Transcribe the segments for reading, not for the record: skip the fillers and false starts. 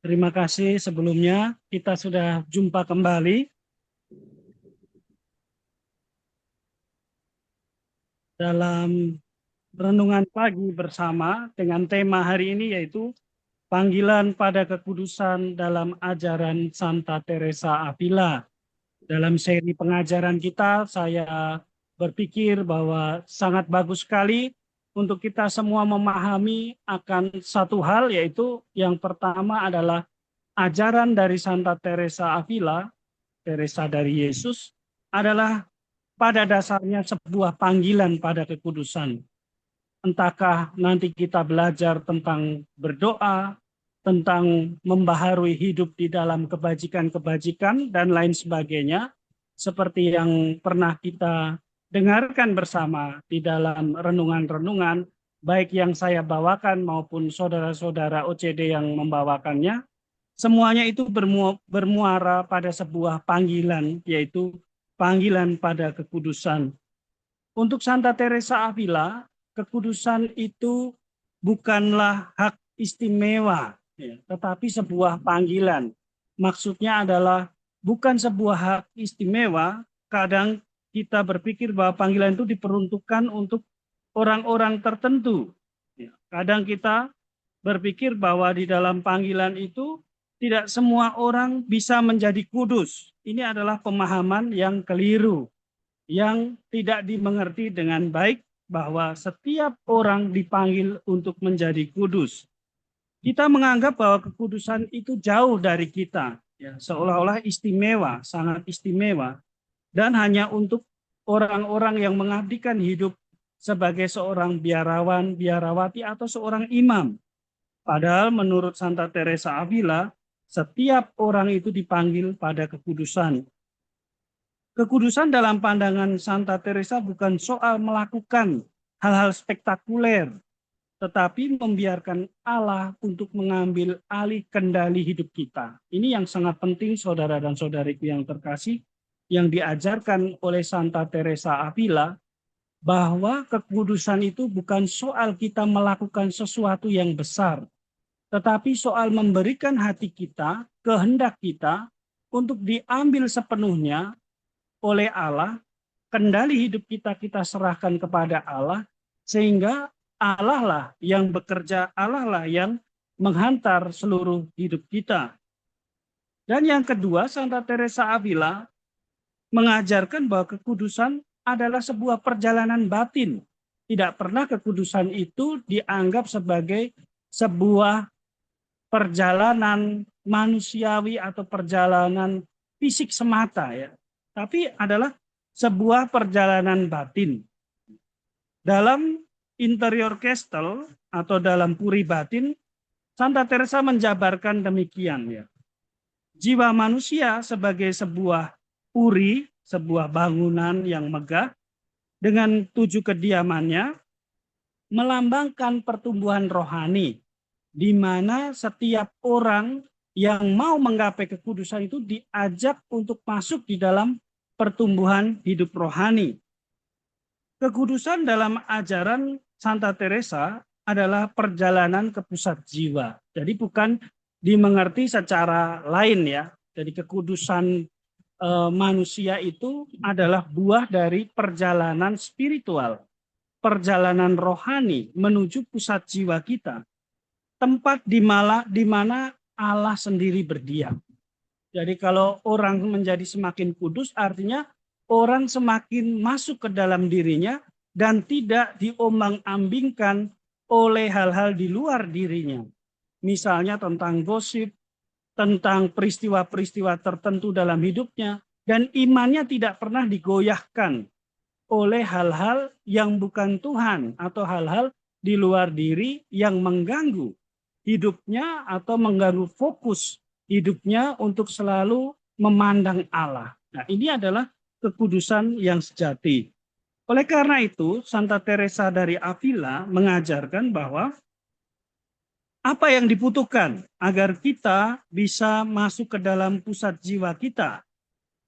Terima kasih sebelumnya. Kita sudah jumpa kembali dalam renungan pagi bersama dengan tema hari ini yaitu panggilan pada kekudusan dalam ajaran Santa Teresa Avila. Dalam seri pengajaran kita, saya berpikir bahwa sangat bagus sekali untuk kita semua memahami akan satu hal, yaitu yang pertama adalah ajaran dari Santa Teresa Avila, Teresa dari Yesus, adalah pada dasarnya sebuah panggilan pada kekudusan. Entahkah nanti kita belajar tentang berdoa, tentang membaharui hidup di dalam kebajikan-kebajikan, dan lain sebagainya, seperti yang pernah kita dengarkan bersama di dalam renungan-renungan, baik yang saya bawakan maupun saudara-saudara OCD yang membawakannya, semuanya itu bermuara pada sebuah panggilan, yaitu panggilan pada kekudusan. Untuk Santa Teresa Avila, kekudusan itu bukanlah hak istimewa, ya, tetapi sebuah panggilan. Maksudnya adalah bukan sebuah hak istimewa. Kadang kita berpikir bahwa panggilan itu diperuntukkan untuk orang-orang tertentu. Ya, kadang kita berpikir bahwa di dalam panggilan itu tidak semua orang bisa menjadi kudus. Ini adalah pemahaman yang keliru, yang tidak dimengerti dengan baik, bahwa setiap orang dipanggil untuk menjadi kudus. Kita menganggap bahwa kekudusan itu jauh dari kita, ya, seolah-olah istimewa, sangat istimewa, dan hanya untuk orang-orang yang mengabdikan hidup sebagai seorang biarawan, biarawati, atau seorang imam. Padahal menurut Santa Teresa Avila, setiap orang itu dipanggil pada kekudusan. Kekudusan dalam pandangan Santa Teresa bukan soal melakukan hal-hal spektakuler, tetapi membiarkan Allah untuk mengambil alih kendali hidup kita. Ini yang sangat penting, saudara dan saudariku yang terkasih, yang diajarkan oleh Santa Teresa Avila, bahwa kekudusan itu bukan soal kita melakukan sesuatu yang besar, tetapi soal memberikan hati kita, kehendak kita, untuk diambil sepenuhnya oleh Allah, kendali hidup kita serahkan kepada Allah, sehingga Allah lah yang bekerja, Allah lah yang menghantar seluruh hidup kita. Dan yang kedua, Santa Teresa Avila mengajarkan bahwa kekudusan adalah sebuah perjalanan batin. Tidak pernah kekudusan itu dianggap sebagai sebuah perjalanan manusiawi atau perjalanan fisik semata, ya, tapi adalah sebuah perjalanan batin. Dalam interior castle atau dalam puri batin, Santa Teresa menjabarkan demikian, ya. Jiwa manusia sebagai sebuah puri, sebuah bangunan yang megah dengan 7 kediamannya, melambangkan pertumbuhan rohani, di mana setiap orang yang mau menggapai kekudusan itu diajak untuk masuk di dalam pertumbuhan hidup rohani. Kekudusan dalam ajaran Santa Teresa adalah perjalanan ke pusat jiwa. Jadi bukan dimengerti secara lain, ya. Jadi kekudusan manusia itu adalah buah dari perjalanan spiritual, perjalanan rohani menuju pusat jiwa kita, tempat di mana Allah sendiri berdiam. Jadi kalau orang menjadi semakin kudus, artinya orang semakin masuk ke dalam dirinya dan tidak diombang-ambingkan oleh hal-hal di luar dirinya. Misalnya tentang gosip, tentang peristiwa-peristiwa tertentu dalam hidupnya, dan imannya tidak pernah digoyahkan oleh hal-hal yang bukan Tuhan atau hal-hal di luar diri yang mengganggu hidupnya atau mengganggu fokus hidupnya untuk selalu memandang Allah. Nah, ini adalah kekudusan yang sejati. Oleh karena itu, Santa Teresa dari Avila mengajarkan bahwa apa yang dibutuhkan agar kita bisa masuk ke dalam pusat jiwa kita.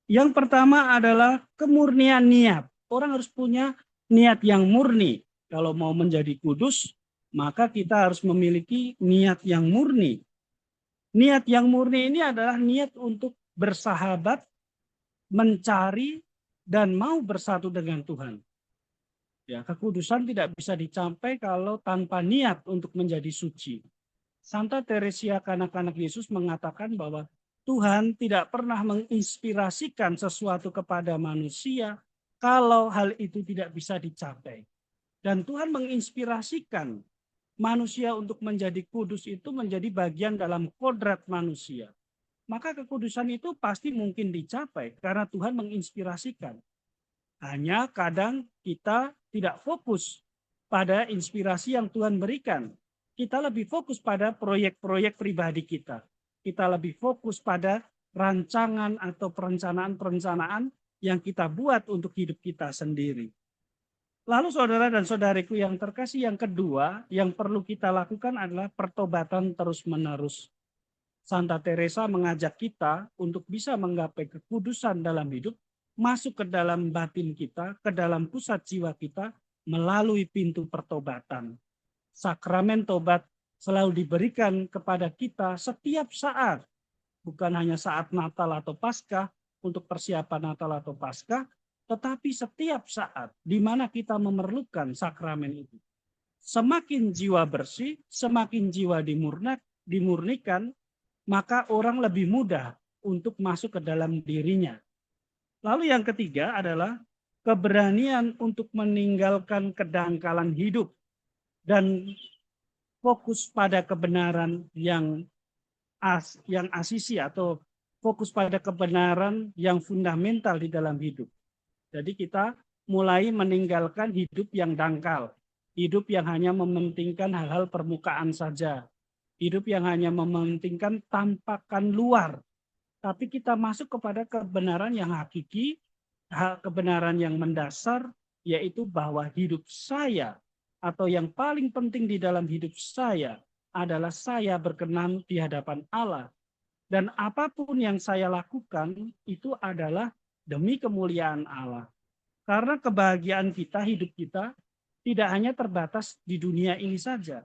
Yang pertama adalah kemurnian niat. Orang harus punya niat yang murni. Kalau mau menjadi kudus, maka kita harus memiliki niat yang murni. Niat yang murni ini adalah niat untuk bersahabat, mencari, dan mau bersatu dengan Tuhan. Ya, kekudusan tidak bisa dicapai kalau tanpa niat untuk menjadi suci. Santa Teresia kanak-kanak Yesus mengatakan bahwa Tuhan tidak pernah menginspirasikan sesuatu kepada manusia kalau hal itu tidak bisa dicapai. Dan Tuhan menginspirasikan manusia untuk menjadi kudus itu menjadi bagian dalam kodrat manusia. Maka kekudusan itu pasti mungkin dicapai karena Tuhan menginspirasikan. Hanya kadang kita tidak fokus pada inspirasi yang Tuhan berikan. Kita lebih fokus pada proyek-proyek pribadi kita. Kita lebih fokus pada rancangan atau perencanaan-perencanaan yang kita buat untuk hidup kita sendiri. Lalu saudara dan saudariku yang terkasih, yang kedua yang perlu kita lakukan adalah pertobatan terus-menerus. Santa Teresa mengajak kita untuk bisa menggapai kekudusan dalam hidup, masuk ke dalam batin kita, ke dalam pusat jiwa kita, melalui pintu pertobatan. Sakramen tobat selalu diberikan kepada kita setiap saat, bukan hanya saat Natal atau Paskah, untuk persiapan Natal atau Paskah, tetapi setiap saat di mana kita memerlukan sakramen itu. Semakin jiwa bersih, semakin jiwa dimurnikan, maka orang lebih mudah untuk masuk ke dalam dirinya. Lalu yang ketiga adalah keberanian untuk meninggalkan kedangkalan hidup dan fokus pada kebenaran yang asisi atau fokus pada kebenaran yang fundamental di dalam hidup. Jadi kita mulai meninggalkan hidup yang dangkal, hidup yang hanya mementingkan hal-hal permukaan saja, hidup yang hanya mementingkan tampakan luar, tapi kita masuk kepada kebenaran yang hakiki, kebenaran yang mendasar, yaitu bahwa hidup saya atau yang paling penting di dalam hidup saya adalah saya berkenan di hadapan Allah. Dan apapun yang saya lakukan itu adalah demi kemuliaan Allah. Karena kebahagiaan kita, hidup kita tidak hanya terbatas di dunia ini saja.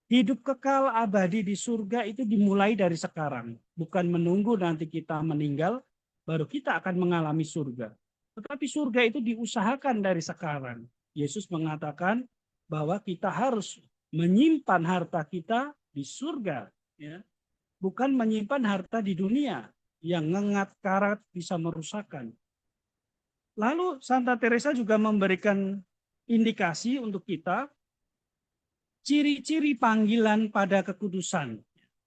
Hidup kekal abadi di surga itu dimulai dari sekarang. Bukan menunggu nanti kita meninggal, baru kita akan mengalami surga. Tetapi surga itu diusahakan dari sekarang. Yesus mengatakan bahwa kita harus menyimpan harta kita di surga. Ya. Bukan menyimpan harta di dunia yang ngengat karat bisa merusakkan. Lalu Santa Teresa juga memberikan indikasi untuk kita ciri-ciri panggilan pada kekudusan.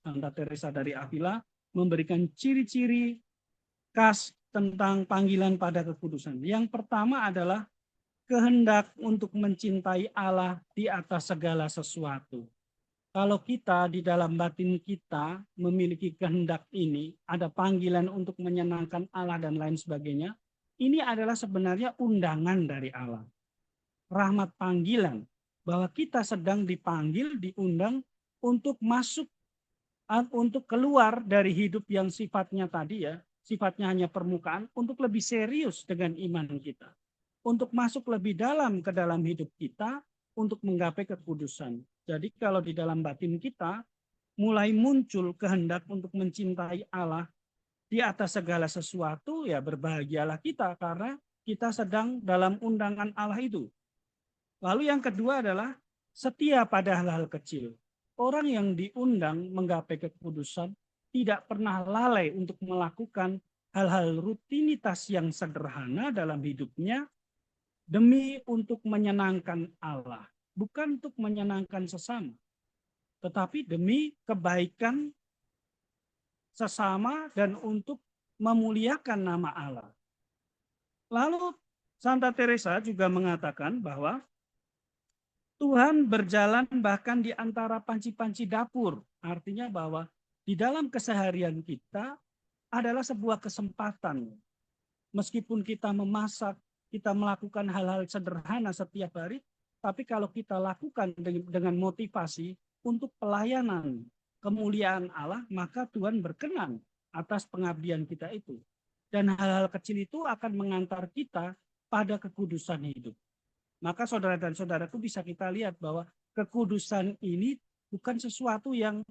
Santa Teresa dari Avila memberikan ciri-ciri khas tentang panggilan pada kekudusan. Yang pertama adalah kehendak untuk mencintai Allah di atas segala sesuatu. Kalau kita di dalam batin kita memiliki kehendak ini, ada panggilan untuk menyenangkan Allah dan lain sebagainya, ini adalah sebenarnya undangan dari Allah. Rahmat panggilan, bahwa kita sedang dipanggil, diundang untuk masuk, untuk keluar dari hidup yang sifatnya tadi ya, sifatnya hanya permukaan, untuk lebih serius dengan iman kita. Untuk masuk lebih dalam ke dalam hidup kita, untuk menggapai kekudusan. Jadi kalau di dalam batin kita mulai muncul kehendak untuk mencintai Allah di atas segala sesuatu, ya berbahagialah kita karena kita sedang dalam undangan Allah itu. Lalu yang kedua adalah setia pada hal-hal kecil. Orang yang diundang menggapai kekudusan tidak pernah lalai untuk melakukan hal-hal rutinitas yang sederhana dalam hidupnya demi untuk menyenangkan Allah. Bukan untuk menyenangkan sesama, tetapi demi kebaikan sesama dan untuk memuliakan nama Allah. Lalu Santa Teresa juga mengatakan bahwa Tuhan berjalan bahkan di antara panci-panci dapur. Artinya bahwa di dalam keseharian kita adalah sebuah kesempatan. Meskipun kita memasak, kita melakukan hal-hal sederhana setiap hari, tapi kalau kita lakukan dengan motivasi untuk pelayanan kemuliaan Allah, maka Tuhan berkenan atas pengabdian kita itu. Dan hal-hal kecil itu akan mengantar kita pada kekudusan hidup. Maka saudara dan saudaraku bisa kita lihat bahwa kekudusan ini bukan sesuatu yang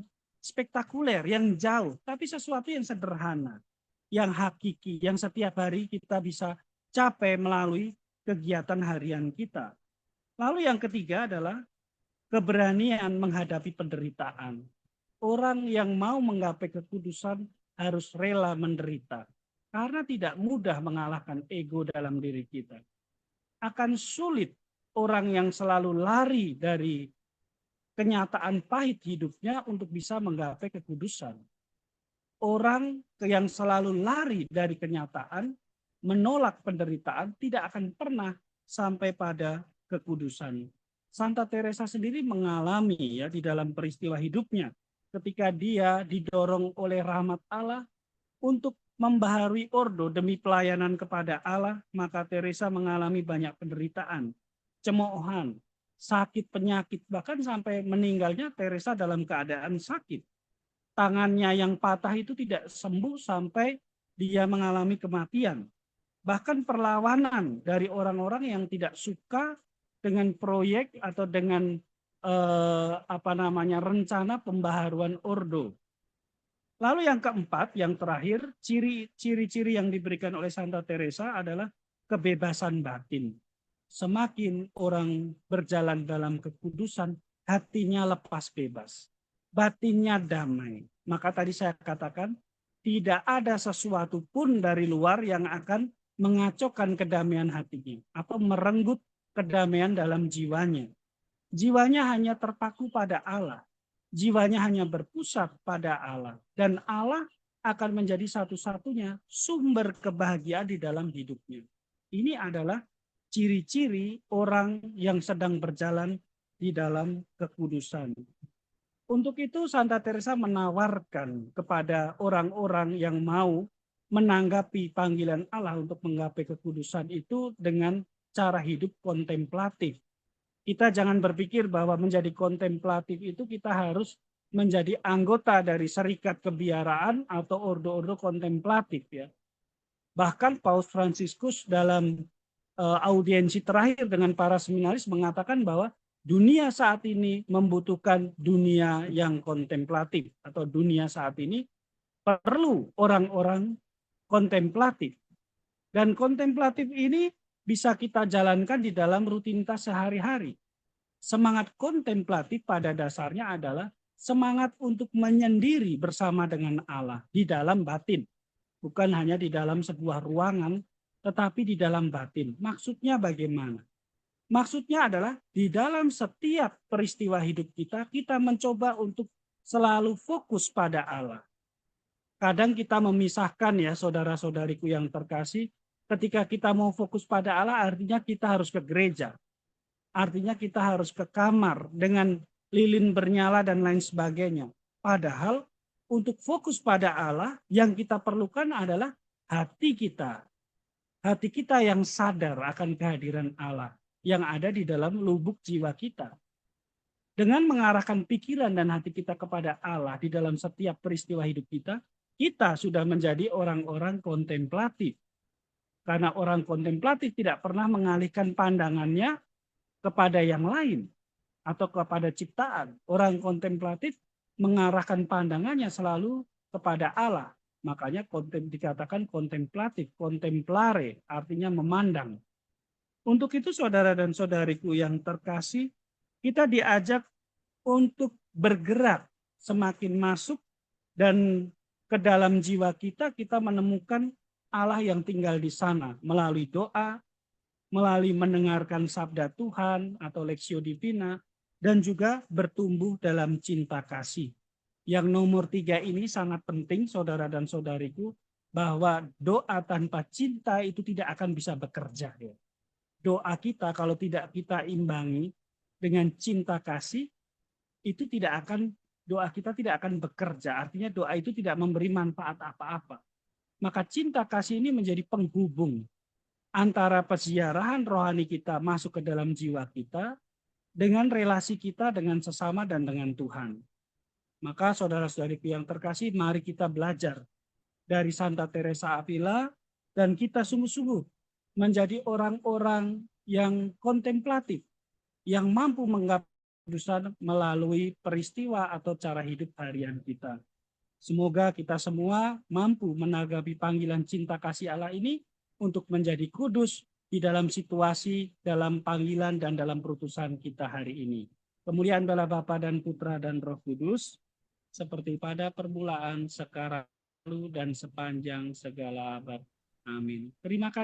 spektakuler, yang jauh, tapi sesuatu yang sederhana, yang hakiki, yang setiap hari kita bisa capai melalui kegiatan harian kita. Lalu yang ketiga adalah keberanian menghadapi penderitaan. Orang yang mau menggapai kekudusan harus rela menderita. Karena tidak mudah mengalahkan ego dalam diri kita. Akan sulit orang yang selalu lari dari kenyataan pahit hidupnya untuk bisa menggapai kekudusan. Orang yang selalu lari dari kenyataan, menolak penderitaan, tidak akan pernah sampai pada kekudusan. Santa Teresa sendiri mengalami ya di dalam peristiwa hidupnya ketika dia didorong oleh rahmat Allah untuk membaharui ordo demi pelayanan kepada Allah, maka Teresa mengalami banyak penderitaan, cemoohan, sakit, penyakit, bahkan sampai meninggalnya Teresa dalam keadaan sakit. Tangannya yang patah itu tidak sembuh sampai dia mengalami kematian. Bahkan perlawanan dari orang-orang yang tidak suka dengan proyek atau dengan rencana pembaharuan ordo. Lalu yang keempat, yang terakhir, ciri-ciri yang diberikan oleh Santa Teresa adalah kebebasan batin. Semakin orang berjalan dalam kekudusan, hatinya lepas bebas, batinnya damai. Maka tadi saya katakan, tidak ada sesuatu pun dari luar yang akan mengacaukan kedamaian hatinya atau merenggut kedamaian dalam jiwanya. Jiwanya hanya terpaku pada Allah. Jiwanya hanya berpusat pada Allah. Dan Allah akan menjadi satu-satunya sumber kebahagiaan di dalam hidupnya. Ini adalah ciri-ciri orang yang sedang berjalan di dalam kekudusan. Untuk itu Santa Teresa menawarkan kepada orang-orang yang mau menanggapi panggilan Allah untuk menggapai kekudusan itu dengan cara hidup kontemplatif. Kita jangan berpikir bahwa menjadi kontemplatif itu kita harus menjadi anggota dari serikat kebiaraan atau ordo-ordo kontemplatif ya. Bahkan Paus Fransiskus dalam audiensi terakhir dengan para seminaris mengatakan bahwa dunia saat ini membutuhkan dunia yang kontemplatif atau dunia saat ini perlu orang-orang kontemplatif. Dan kontemplatif ini bisa kita jalankan di dalam rutinitas sehari-hari. Semangat kontemplatif pada dasarnya adalah semangat untuk menyendiri bersama dengan Allah di dalam batin. Bukan hanya di dalam sebuah ruangan, tetapi di dalam batin. Maksudnya bagaimana? Maksudnya adalah di dalam setiap peristiwa hidup kita, kita mencoba untuk selalu fokus pada Allah. Kadang kita memisahkan ya saudara-saudariku yang terkasih, ketika kita mau fokus pada Allah artinya kita harus ke gereja. Artinya kita harus ke kamar dengan lilin bernyala dan lain sebagainya. Padahal untuk fokus pada Allah yang kita perlukan adalah hati kita. Hati kita yang sadar akan kehadiran Allah yang ada di dalam lubuk jiwa kita. Dengan mengarahkan pikiran dan hati kita kepada Allah di dalam setiap peristiwa hidup kita, kita sudah menjadi orang-orang kontemplatif. Karena orang kontemplatif tidak pernah mengalihkan pandangannya kepada yang lain atau kepada ciptaan. Orang kontemplatif mengarahkan pandangannya selalu kepada Allah. Makanya dikatakan kontemplatif, kontemplare, artinya memandang. Untuk itu saudara dan saudariku yang terkasih, kita diajak untuk bergerak semakin masuk dan ke dalam jiwa kita, kita menemukan Allah yang tinggal di sana melalui doa, melalui mendengarkan sabda Tuhan atau Lexio Divina, dan juga bertumbuh dalam cinta kasih. Yang nomor 3 ini sangat penting saudara dan saudariku, bahwa doa tanpa cinta itu tidak akan bisa bekerja. Doa kita kalau tidak kita imbangi dengan cinta kasih, itu doa kita tidak akan bekerja. Artinya doa itu tidak memberi manfaat apa-apa. Maka cinta kasih ini menjadi penghubung antara peziarahan rohani kita masuk ke dalam jiwa kita dengan relasi kita dengan sesama dan dengan Tuhan. Maka saudara-saudariku yang terkasih, mari kita belajar dari Santa Teresa Avila dan kita sungguh-sungguh menjadi orang-orang yang kontemplatif, yang mampu menggapai kekudusan melalui peristiwa atau cara hidup harian kita. Semoga kita semua mampu menanggapi panggilan cinta kasih Allah ini untuk menjadi kudus di dalam situasi, dalam panggilan, dan dalam perutusan kita hari ini. Kemuliaan bala Bapa dan Putra dan Roh Kudus, seperti pada permulaan, sekarang, dan sepanjang segala abad. Amin. Terima kasih.